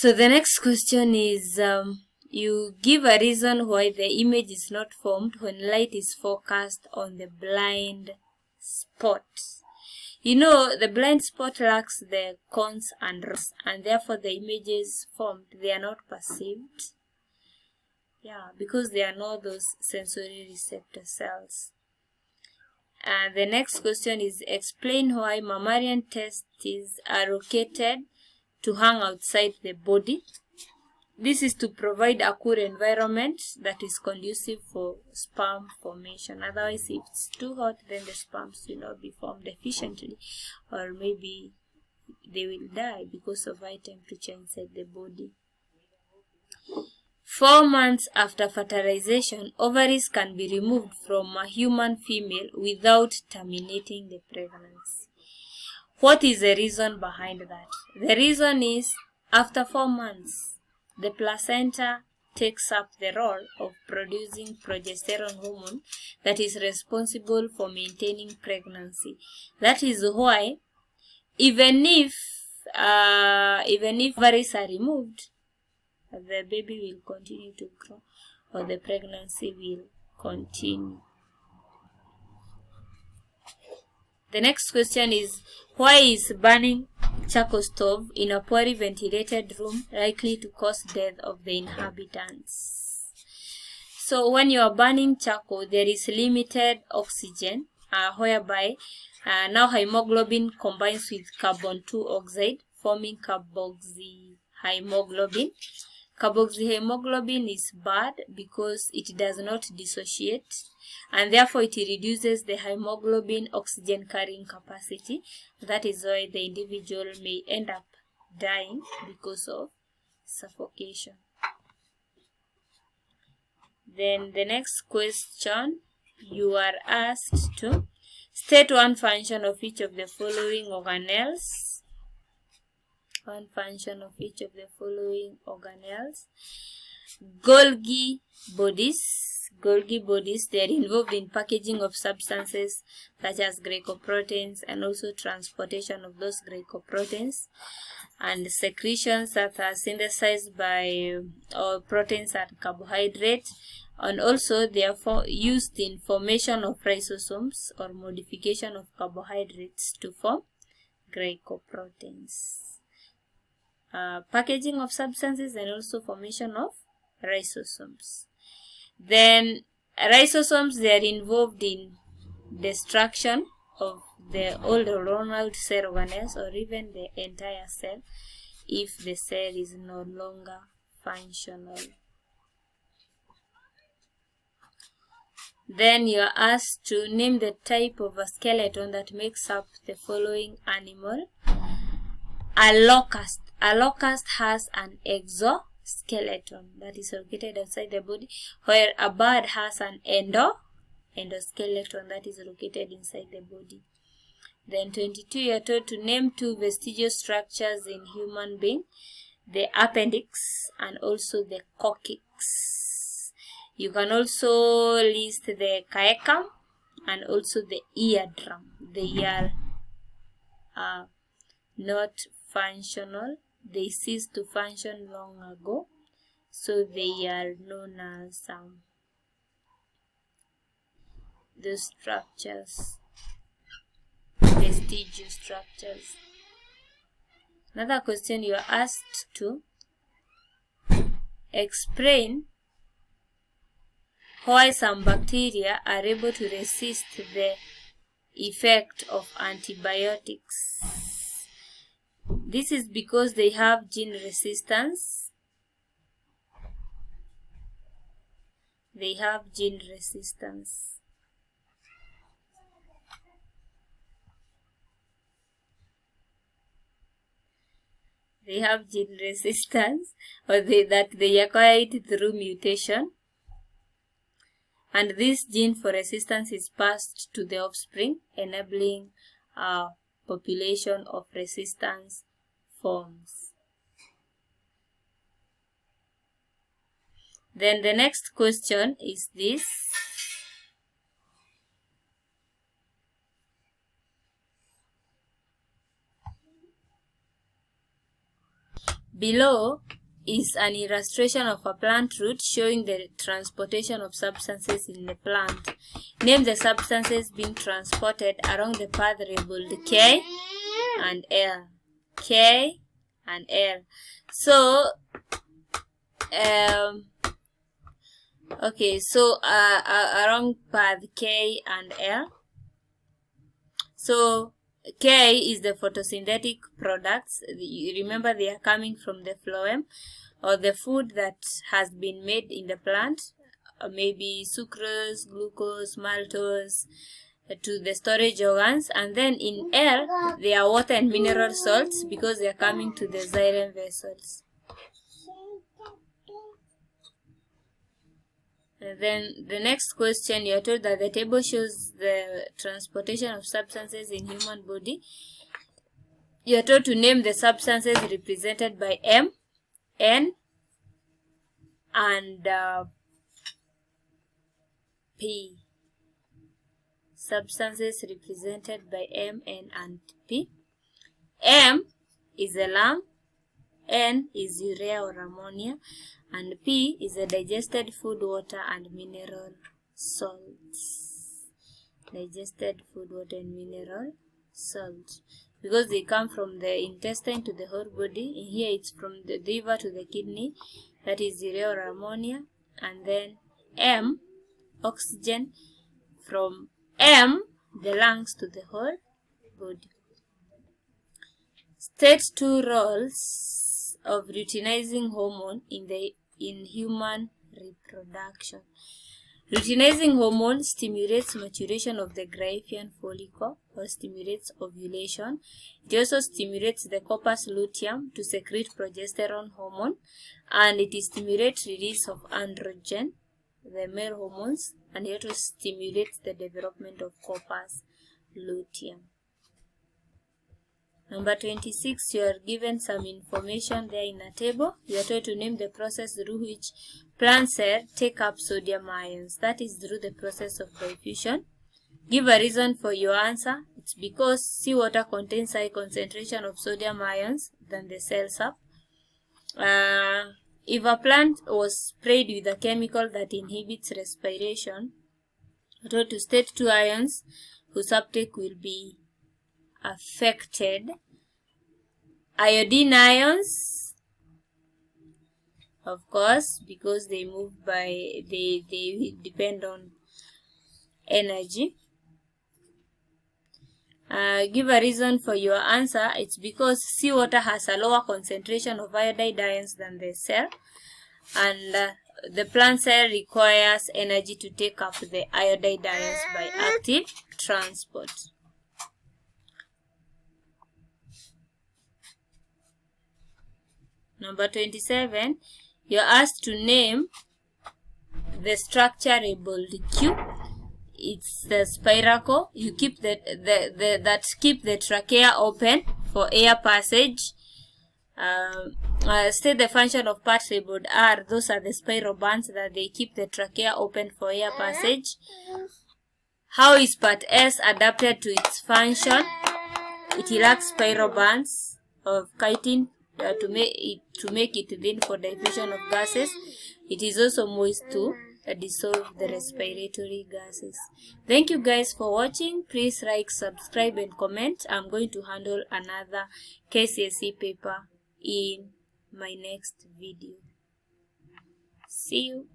So the next question is, you give a reason why the image is not formed when light is focused on the blind spot. You know, the blind spot lacks the cones and rods, and therefore the images formed, they are not perceived. Yeah, because there are not those sensory receptor cells. And the next question is, explain why mammalian testes are located to hang outside the body. This is to provide a cool environment that is conducive for sperm formation. Otherwise, if it's too hot, then the sperms will not be formed efficiently, or maybe they will die because of high temperature inside the body. 4 months after fertilization, ovaries can be removed from a human female without terminating the pregnancy. What is the reason behind that? The reason is, after 4 months, the placenta takes up the role of producing progesterone hormone that is responsible for maintaining pregnancy. That is why, even if ovaries are removed, the baby will continue to grow, or the pregnancy will continue. The next question is, why is burning charcoal stove in a poorly ventilated room likely to cause death of the inhabitants? So when you are burning charcoal, there is limited oxygen, whereby now hemoglobin combines with carbon 2 oxide, forming carboxyhemoglobin. Carboxyhemoglobin is bad because it does not dissociate, and therefore it reduces the hemoglobin oxygen carrying capacity. That is why the individual may end up dying because of suffocation. Then the next question, you are asked to state one function of each of the following organelles. One function of each of the following organelles. Golgi bodies. Golgi bodies, they are involved in packaging of substances such as glycoproteins and also transportation of those glycoproteins, and secretions that are synthesized by proteins and carbohydrates, and also they are used in formation of lysosomes or modification of carbohydrates to form glycoproteins. Packaging of substances and also formation of lysosomes. Then lysosomes, they are involved in destruction of the old Ronald cell organelles, or even the entire cell if the cell is no longer functional. Then you are asked to name the type of a skeleton that makes up the following animal. A locust. A locust has an exoskeleton that is located outside the body, where a bird has an endoskeleton that is located inside the body. Then 22, you are told to name 2 vestigial structures in human being, the appendix and also the coccyx. You can also list the caecum and also the eardrum. They are not functional. They ceased to function long ago, so they are known as the structures, vestigial structures. Another question, you are asked to explain why some bacteria are able to resist the effect of antibiotics. This is because they have gene resistance. They have gene resistance. They have gene resistance, or that they acquire it through mutation. And this gene for resistance is passed to the offspring, enabling a population of resistance forms. Then the next question is this. Below is an illustration of a plant route showing the transportation of substances in the plant. Name the substances being transported along the path labeled K and L. K and L. So, okay, so along path K and L. So, K is the photosynthetic products. You remember they are coming from the phloem, or the food that has been made in the plant, maybe sucrose, glucose, maltose, to the storage organs. And then in L, they are water and mineral salts because they are coming to the xylem vessels. And then the next question, you are told that the table shows the transportation of substances in human body. You are told to name the substances represented by M, N, and P. Substances represented by M, N, and P. M is a lung, N is urea or ammonia, and P is a digested food, water, and mineral salts. Digested food, water, and mineral salts. Because they come from the intestine to the whole body. In here it's from the liver to the kidney. That is urea or ammonia. And then M, oxygen, from M, the lungs, to the whole body. State 2 roles of luteinizing hormone in human reproduction. Luteinizing hormone stimulates maturation of the Graafian follicle or stimulates ovulation. It also stimulates the corpus luteum to secrete progesterone hormone, and it stimulates release of androgen, the male hormones, and it also stimulates the development of corpus luteum. Number 26, you are given some information there in a table. You are told to name the process through which plant cells take up sodium ions. That is through the process of diffusion. Give a reason for your answer. It's because seawater contains high concentration of sodium ions than the cell sap. If a plant was sprayed with a chemical that inhibits respiration, you are told to state 2 ions whose uptake will be affected. Iodine ions, of course, because they move by, they depend on energy. Give a reason for your answer. It's because seawater has a lower concentration of iodide ions than the cell, and the plant cell requires energy to take up the iodide ions by active transport. Number 27, you are asked to name the structure labeled Q. It's the spiracle. You keep that keep the trachea open for air passage. State the function of part labeled R. Those are the spiral bands that they keep the trachea open for air passage. How is part S adapted to its function? It lacks spiral bands of chitin to make it thin for diffusion of gases. It is also moist to dissolve the respiratory gases. Thank you guys for watching. Please like, subscribe, and comment. I'm going to handle another K.C.S.E paper in my next video. See you.